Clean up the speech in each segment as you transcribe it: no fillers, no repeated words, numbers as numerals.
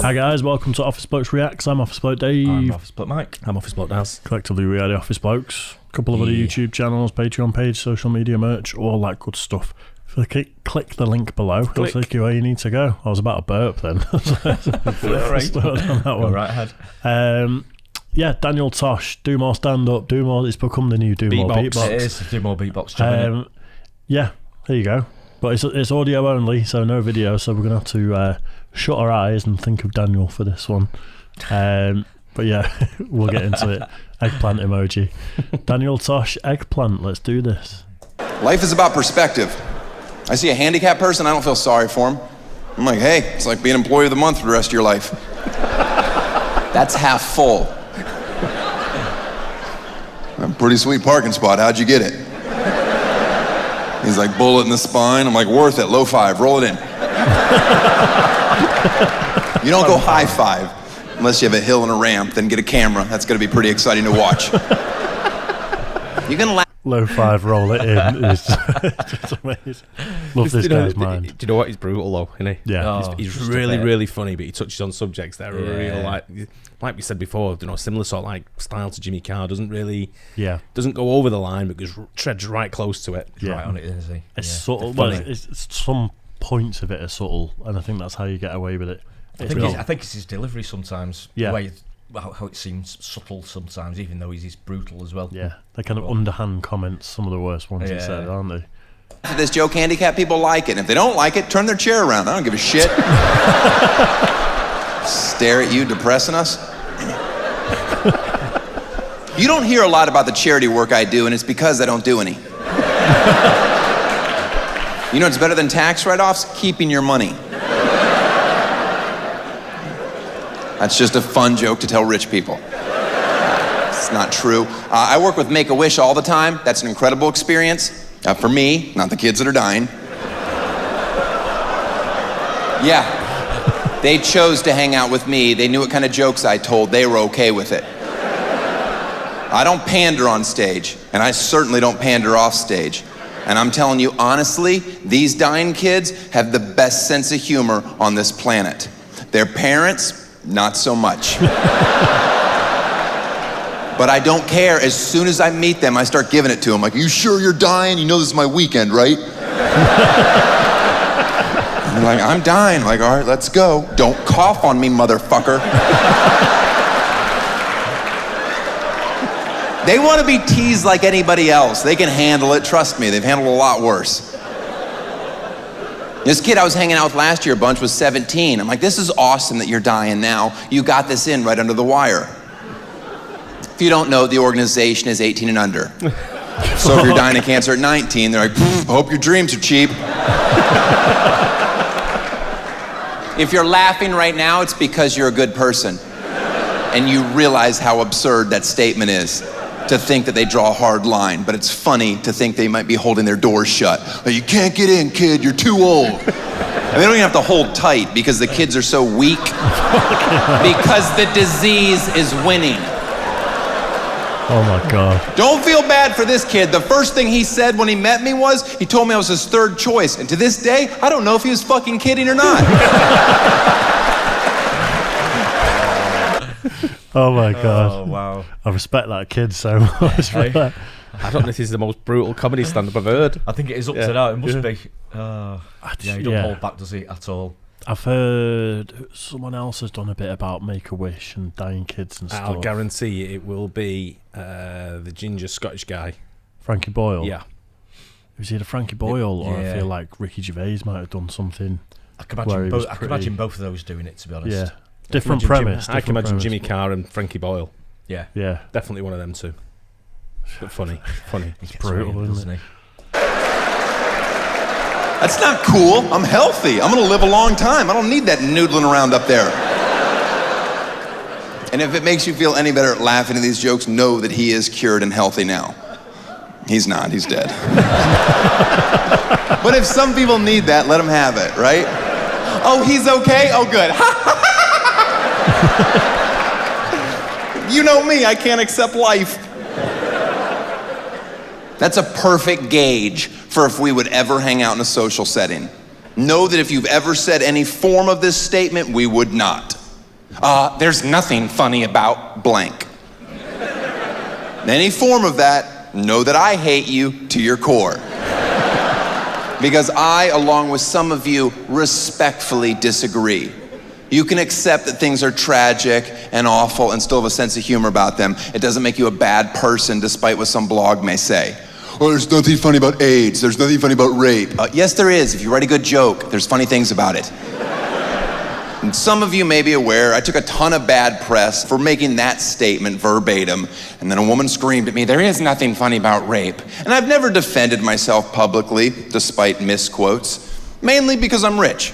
Hi guys, welcome to Office Blokes Reacts. I'm Office Bloke Dave. I'm Office Bloke Mike. I'm Office Bloke Daz. Collectively we are the Office Blokes. A couple of other YouTube channels, Patreon page, social media merch, all that good stuff. If you click the link below, it'll take you where you need to go. I was about to burp then. Go right ahead. Yeah, Daniel Tosh, do more stand-up, do more. It's become the new do more beatbox. It is, do more beatbox. Yeah, there you go. But it's audio only, so no video, so we're going to have to shut our eyes and think of Daniel for this one. But yeah, we'll get into it. Eggplant emoji. Daniel Tosh, Eggplant, let's do this. Life is about perspective. I see a handicapped person, I don't feel sorry for him. I'm like, hey, it's like being employee of the month for the rest of your life. That's half full. A pretty sweet parking spot, how'd you get it? He's like, bullet in the spine. I'm like, worth it, low five, roll it in. You don't go high five unless you have a hill and a ramp, then get a camera. That's gonna be pretty exciting to watch. You can laugh. Low five, roll it in is just amazing. Love this guy's mind. Do you know what? He's brutal though, isn't he? Yeah. He's really, really funny, but he touches on subjects that are real, like we said before, similar sort of like style to Jimmy Carr. Doesn't go over the line, but treads right close to it. Yeah. Right on it, isn't he? It's subtle. Well, it's some points of it are subtle, and I think that's how you get away with it. I think it's his delivery sometimes. Yeah. The way how it seems subtle sometimes, even though he's brutal as well. Yeah, they're kind of underhand comments, some of the worst ones he said, aren't they? If this joke handicapped people like it. And if they don't like it, turn their chair around. I don't give a shit. Stare at you, depressing us. You don't hear a lot about the charity work I do, and it's because I don't do any. You know what's better than tax write-offs? Keeping your money. That's just a fun joke to tell rich people. It's not true. I work with Make-A-Wish all the time. That's an incredible experience. For me, not the kids that are dying. Yeah, they chose to hang out with me. They knew what kind of jokes I told. They were okay with it. I don't pander on stage, and I certainly don't pander off stage. And I'm telling you honestly, these dying kids have the best sense of humor on this planet. Their parents, not so much. But I don't care. As soon as I meet them, I start giving it to them. Like, you sure you're dying? You know this is my weekend, right? I'm like, I'm dying. I'm like, all right, let's go. Don't cough on me, motherfucker. They want to be teased like anybody else. They can handle it. Trust me, they've handled a lot worse. This kid I was hanging out with last year a bunch was 17. I'm like, this is awesome that you're dying now. You got this in right under the wire. If you don't know, the organization is 18 and under. So if you're dying of cancer at 19, they're like, hope your dreams are cheap. If you're laughing right now, it's because you're a good person. And you realize how absurd that statement is. To think that they draw a hard line, but it's funny to think they might be holding their doors shut. Like, you can't get in, kid, you're too old. And they don't even have to hold tight because the kids are so weak. Because the disease is winning. Oh my God. Don't feel bad for this kid. The first thing he said when he met me was, he told me I was his third choice. And to this day, I don't know if he was fucking kidding or not. Oh my God. Oh, wow. I respect that kid so much for that. I don't know if this is the most brutal comedy stand-up I've heard. I think it is up to that. It must be. He don't hold back, does he, at all? I've heard someone else has done a bit about Make-A-Wish and dying kids and stuff. I'll guarantee it will be the ginger Scottish guy. Frankie Boyle? Yeah. Was he the Frankie Boyle? Or I feel like Ricky Gervais might have done something. I can imagine both of those doing it, to be honest. Yeah. Different premise. I can imagine Jimmy Carr and Frankie Boyle. Yeah. Yeah. Definitely one of them two. But funny. It's brutal, isn't it? That's not cool. I'm healthy. I'm gonna live a long time. I don't need that noodling around up there. And if it makes you feel any better at laughing at these jokes, know that he is cured and healthy now. He's not, he's dead. But if some people need that, let them have it, right? Oh, he's okay? Oh, good. You know me, I can't accept life. That's a perfect gauge for if we would ever hang out in a social setting. Know that if you've ever said any form of this statement, we would not. There's nothing funny about blank. Any form of that, know that I hate you to your core. Because I, along with some of you, respectfully disagree. You can accept that things are tragic and awful and still have a sense of humor about them. It doesn't make you a bad person, despite what some blog may say. Oh, there's nothing funny about AIDS. There's nothing funny about rape. Yes, there is. If you write a good joke, there's funny things about it. And some of you may be aware, I took a ton of bad press for making that statement verbatim, and then a woman screamed at me, there is nothing funny about rape. And I've never defended myself publicly, despite misquotes, mainly because I'm rich.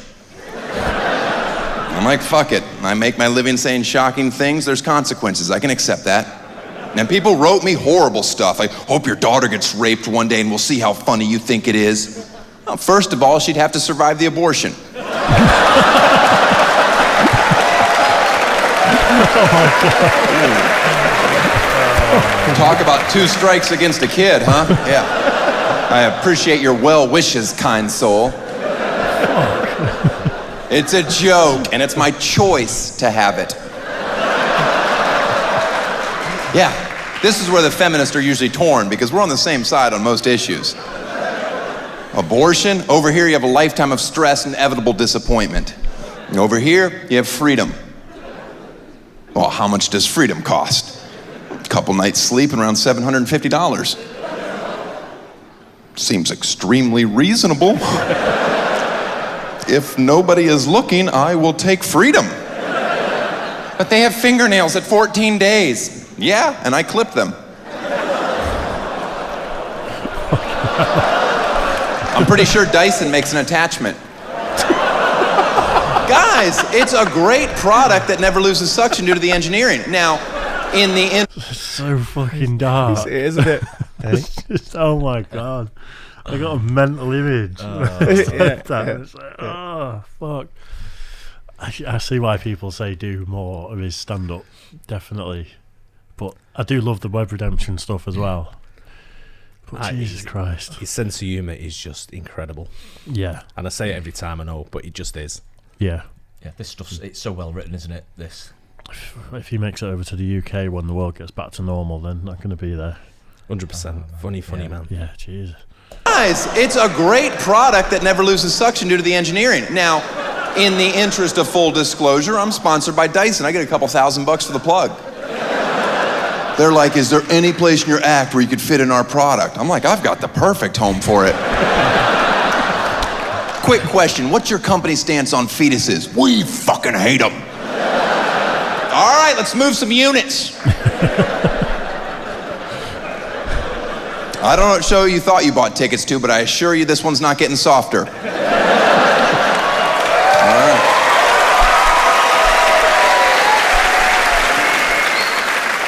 I'm like, fuck it. I make my living saying shocking things, there's consequences. I can accept that. And people wrote me horrible stuff. I hope your daughter gets raped one day and we'll see how funny you think it is. Well, first of all, she'd have to survive the abortion. Oh my God. Talk about 2 strikes against a kid, huh? Yeah. I appreciate your well wishes, kind soul. It's a joke, and it's my choice to have it. Yeah, this is where the feminists are usually torn, because we're on the same side on most issues. Abortion, over here you have a lifetime of stress and inevitable disappointment. And over here, you have freedom. Well, how much does freedom cost? A couple nights sleep and around $750. Seems extremely reasonable. If nobody is looking, I will take freedom. But they have fingernails at 14 days. Yeah, and I clip them. I'm pretty sure Dyson makes an attachment. Guys, it's a great product that never loses suction due to the engineering. Now, in the It's so fucking dark. Isn't it? It's just, oh my God. I got a mental image. It's like, oh, fuck. I see why people say do more of his stand-up, definitely. But I do love the web redemption stuff as well. But Jesus Christ. His sense of humour is just incredible. Yeah. And I say it every time, I know, but it just is. Yeah. Yeah, this stuff's, it's so well written, isn't it? This. If he makes it over to the UK when the world gets back to normal, then not going to be there. 100%. Funny man. Yeah, Jesus. Guys, it's a great product that never loses suction due to the engineering. Now, in the interest of full disclosure, I'm sponsored by Dyson. I get a couple $1,000 for the plug. They're like, is there any place in your act where you could fit in our product? I'm like, I've got the perfect home for it. Quick question, what's your company's stance on fetuses? We fucking hate them. All right, let's move some units. I don't know what show you thought you bought tickets to, but I assure you this one's not getting softer. All right.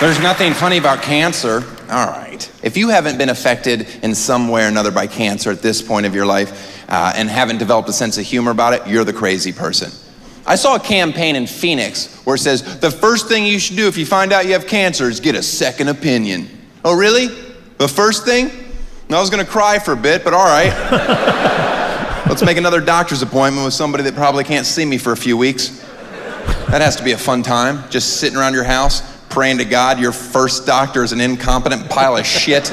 There's nothing funny about cancer. All right. If you haven't been affected in some way or another by cancer at this point of your life and haven't developed a sense of humor about it, you're the crazy person. I saw a campaign in Phoenix where it says, the first thing you should do if you find out you have cancer is get a second opinion. Oh, really? The first thing? I was going to cry for a bit, but all right. Let's make another doctor's appointment with somebody that probably can't see me for a few weeks. That has to be a fun time, just sitting around your house, praying to God your first doctor is an incompetent pile of shit.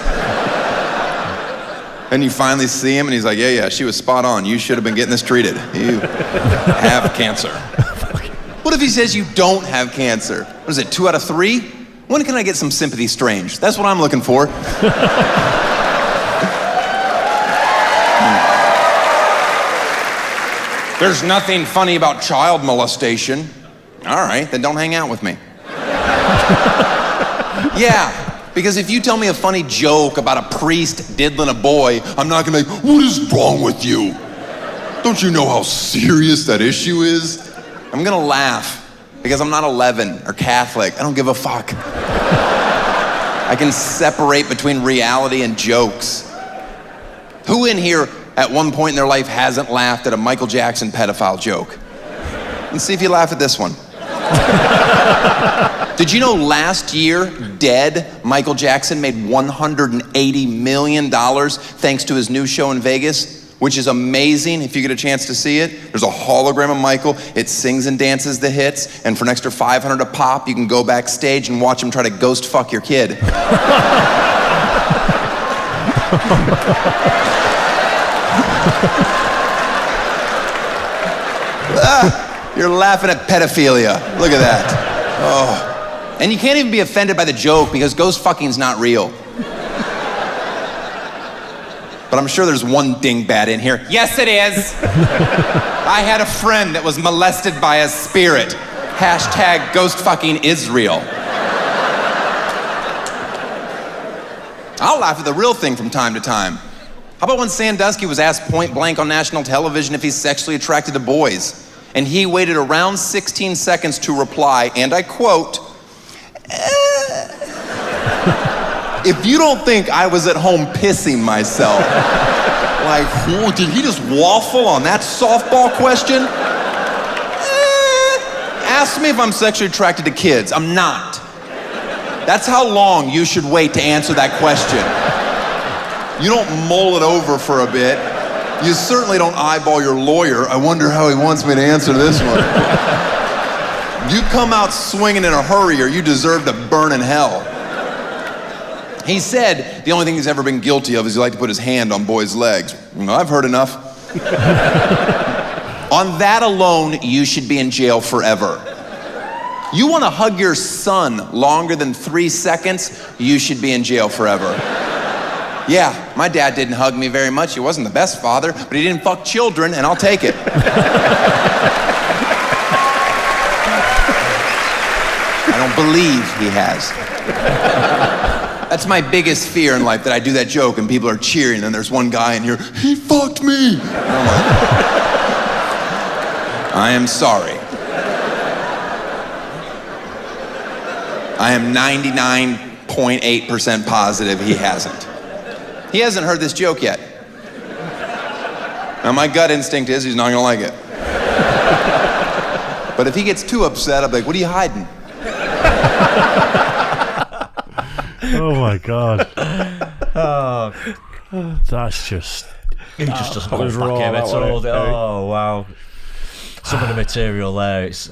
And you finally see him and he's like, yeah, she was spot on. You should have been getting this treated. You have cancer. What if he says you don't have cancer? What is it, 2 out of 3? When can I get some sympathy strange? That's what I'm looking for. There's nothing funny about child molestation. All right, then don't hang out with me. Yeah, because if you tell me a funny joke about a priest diddling a boy, I'm not gonna be like, what is wrong with you? Don't you know how serious that issue is? I'm gonna laugh. Because I'm not 11 or Catholic. I don't give a fuck. I can separate between reality and jokes. Who in here at one point in their life hasn't laughed at a Michael Jackson pedophile joke? Let's see if you laugh at this one. Did you know last year, dead, Michael Jackson made $180 million thanks to his new show in Vegas? which is amazing if you get a chance to see it. There's a hologram of Michael. It sings and dances the hits, and for an extra $500 a pop, you can go backstage and watch him try to ghost fuck your kid. You're laughing at pedophilia. Look at that. Oh. And you can't even be offended by the joke because ghost fucking's not real. But I'm sure there's one dingbat in here. Yes, it is. I had a friend that was molested by a spirit. Hashtag ghost fucking Israel. I'll laugh at the real thing from time to time. How about when Sandusky was asked point blank on national television if he's sexually attracted to boys? And he waited around 16 seconds to reply, and I quote, if you don't think I was at home pissing myself, like, did he just waffle on that softball question? Ask me if I'm sexually attracted to kids. I'm not. That's how long you should wait to answer that question. You don't mull it over for a bit. You certainly don't eyeball your lawyer. I wonder how he wants me to answer this one. You come out swinging in a hurry or you deserve to burn in hell. He said the only thing he's ever been guilty of is he liked to put his hand on boys' legs. I've heard enough. On that alone, you should be in jail forever. You want to hug your son longer than 3 seconds, you should be in jail forever. Yeah, my dad didn't hug me very much. He wasn't the best father, but he didn't fuck children, and I'll take it. I don't believe he has. That's my biggest fear in life, that I do that joke and people are cheering and there's one guy in here, he fucked me. I'm like, I am sorry. I am 99.8% positive he hasn't. He hasn't heard this joke yet. Now my gut instinct is he's not gonna like it. But if he gets too upset, I'm like, what are you hiding? Oh my God. Oh, That's just... he just doesn't hold back here at all. Oh, wow. Some of the material there, it's...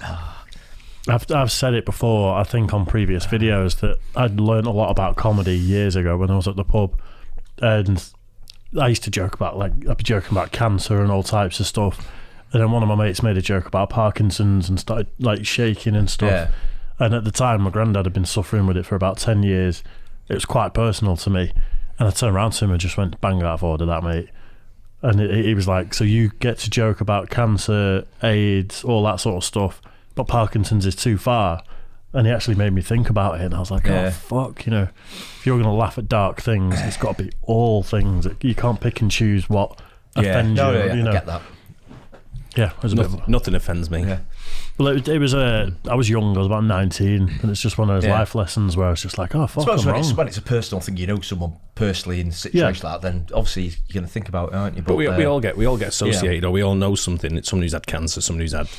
I've said it before, I think on previous videos, that I'd learned a lot about comedy years ago when I was at the pub, and I used to joke about, like, I'd be joking about cancer and all types of stuff, and then one of my mates made a joke about Parkinson's and started, like, shaking and stuff. Yeah. And at the time, my granddad had been suffering with it for about 10 years. It was quite personal to me. And I turned around to him and just went, bang out of order, that, mate. And he was like, so you get to joke about cancer, AIDS, all that sort of stuff, but Parkinson's is too far. And he actually made me think about it. And I was like, oh, fuck, you know, if you're going to laugh at dark things, it's got to be all things. You can't pick and choose what offends you. You know? I get that. Yeah, it was nothing offends me. Yeah. Well, it was I was young. I was about 19, and it's just one of those life lessons where I was just like, "Oh fuck, I'm wrong." When it's a personal thing, you know someone personally in a situation like that, then obviously you're going to think about it, aren't you? But we all get associated, or we all know something. It's someone who's had cancer, someone who's had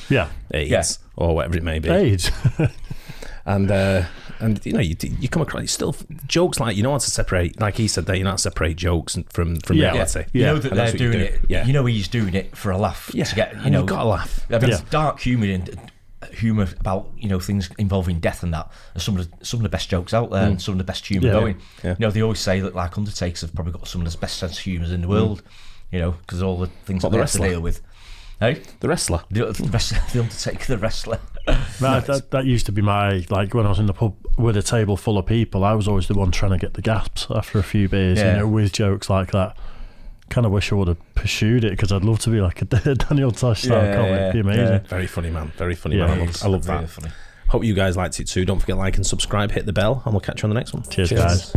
AIDS, or whatever it may be. AIDS. And you know, you come across still jokes like, you know how to separate, like he said there, you know how to separate jokes from reality. You know that they're doing it. You know he's doing it for a laugh to get. You know, you've got to laugh. I mean, it's dark humour about, you know, things involving death and that are some of the best jokes out there and some of the best humour going. You know, they always say that, like, undertakers have probably got some of the best sense of humour in the world. You know, because all the things that they have to deal with. Hey? The wrestler. The Undertaker, the wrestler. That used to be my, like, when I was in the pub with a table full of people, I was always the one trying to get the gasps after a few beers, you know, with jokes like that. Kind of wish I would have pursued it, because I'd love to be like a Daniel Tosh style comic. It'd be amazing. Yeah. Very funny, man. Very funny, man. I love that. Funny. Hope you guys liked it too. Don't forget, like and subscribe, hit the bell, and we'll catch you on the next one. Cheers. Guys.